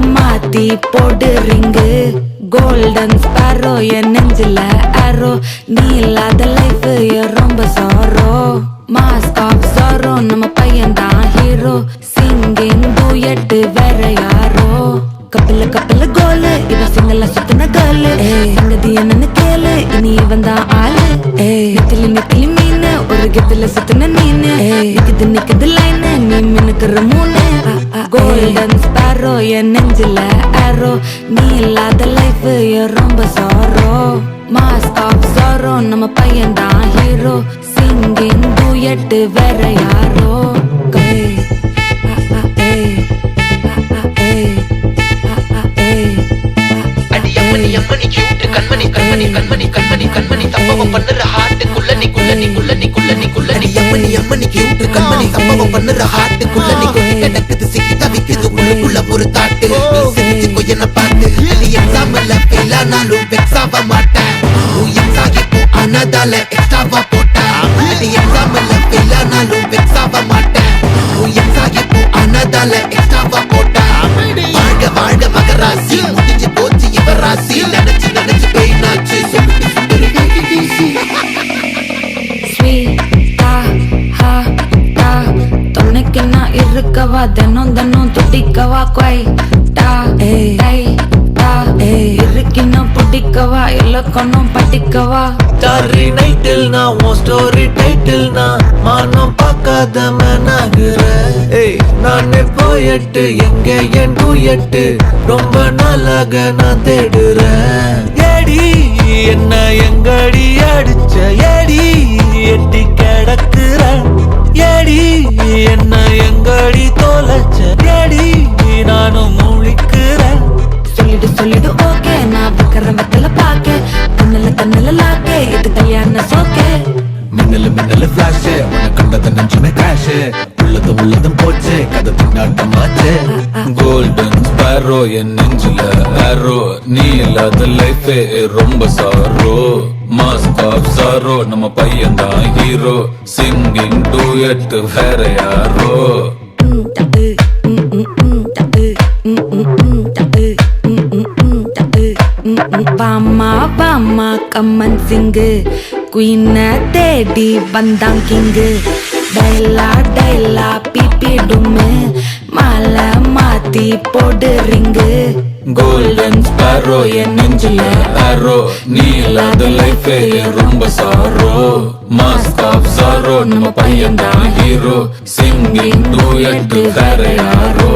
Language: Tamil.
மாத்தி போடு ரிங்கு கோல்டன் ஸ்பாரோ என் நெஞ்சில ஆரோ நீ இல்லாத லைஃப் ரொம்ப சாரோ மாஸ்க் ஆஃப் சாரோ நம்ம பையன் தான் ஹீரோ சிங்கிங் டூயட் வேற யாரோ கப்பல கோலு இவ சிங்கல சுத்தின கேளு சங்கதி என்னன்னு கேளு இனி இவன் தான் ஆளு நெத்திலி மீனு ஒரு கெத்துல சுத்தின நீனு நிக்குது லைனு நீ மினுக்குற மூணு கோல்டன் ஸ்பாரோ என் நெஞ்சில ஆரோ நீ இல்லாத லைஃப் ரொம்ப சாரோ மாஸ்க் ஆஃப் சாரோ நம்ம பையன் தான் ஹீரோ சிங்கிங் டூயட் வேற யாரோ சம்பவம் பண்ணுற ஹார்ட்டுக்குள்ள பண்ணுற ஹார்ட்டுக்குள்ள கிடக்குது சிக்கி தவிக்குது உள்ளுக்குள்ள ஒரு தாட்டு செஞ்சுக்கோ என்ன பார்த்து நீ எக்ஸாம்ல ஃபெயில் ஆனாலும் வெக்ஸ் ஆக மாட்டேன் எக்ஸ் ஆகிப்போ ஆனதால எக்ஸ்ட்ராவா போட்டேன் நீ எக்ஸாம்ல ஃபெயில் ஆனாலும் வெக்ஸ் ஆக மாட்டேன் எக்ஸ் ஆகிப்போ ஆனதால எக்ஸ்ட்ராவா போட்டேன் வாழ்க வாழ்க மகராசி முடிஞ்சு போச்சு இவ ராசி நினைச்சு பெயினாச்சு இருக்கவா தினம் துடிக்கவா குவைட்டா இருக்கினும் பிடிக்கவா இலக்கணும் படிக்கவா ஸ்டாரி நைட்டில் நான் உன் ஸ்டோரி டைட்டில் நான் மானம் பார்க்காத மேனாகிற நானே போயட்டு எங்க என் டூயட்டு ரொம்ப நாளாக நான் தேடுறேன் ஏடி என்ன எங்கடி அடிச்ச ஏடி எட்டி கிடக்குற ஏடி என்ன எங்கடி தோலச்ச ஏடி நானும் முழிக்கிறேன் சொல்லிடு ஓகே நான் வைக்கிற வெத்தல பாக்க தன்னல லாக்கே இது கல்யாண சோக்கே மின்னலு ஃபிளாஷ் உன கண்டத நெஞ்சுமே கிராஷ் உள்ளதும் போச்சு கதை பின்னாட்டமாச்சு கோல்டன் ஸ்பாரோ என் நெஞ்சில ஆரோ நீ இல்லாத லைஃப் ரொம்ப சாரோ மாஸ்க் ஆஃப் சாரோ நம்ம பையன் தான் ஹீரோ சிங்கிங் டூயட் வேற யாரோ வாமா கம்மன் சிங்கு குயின தேடி வந்தான் கிங்கு டைலா பிபிடுமே மாலை மாத்தி போடு ரிங்கு கோல்டன் ஸ்பாரோ என் நெஞ்சில ஆரோ நீ இல்லாத லைஃப் ரொம்ப சாரோ மாஸ்க் ஆஃப் சாரோ நம்ம பையன் தான் ஹீரோ சிங்கிங் டூயட் வேற யாரோ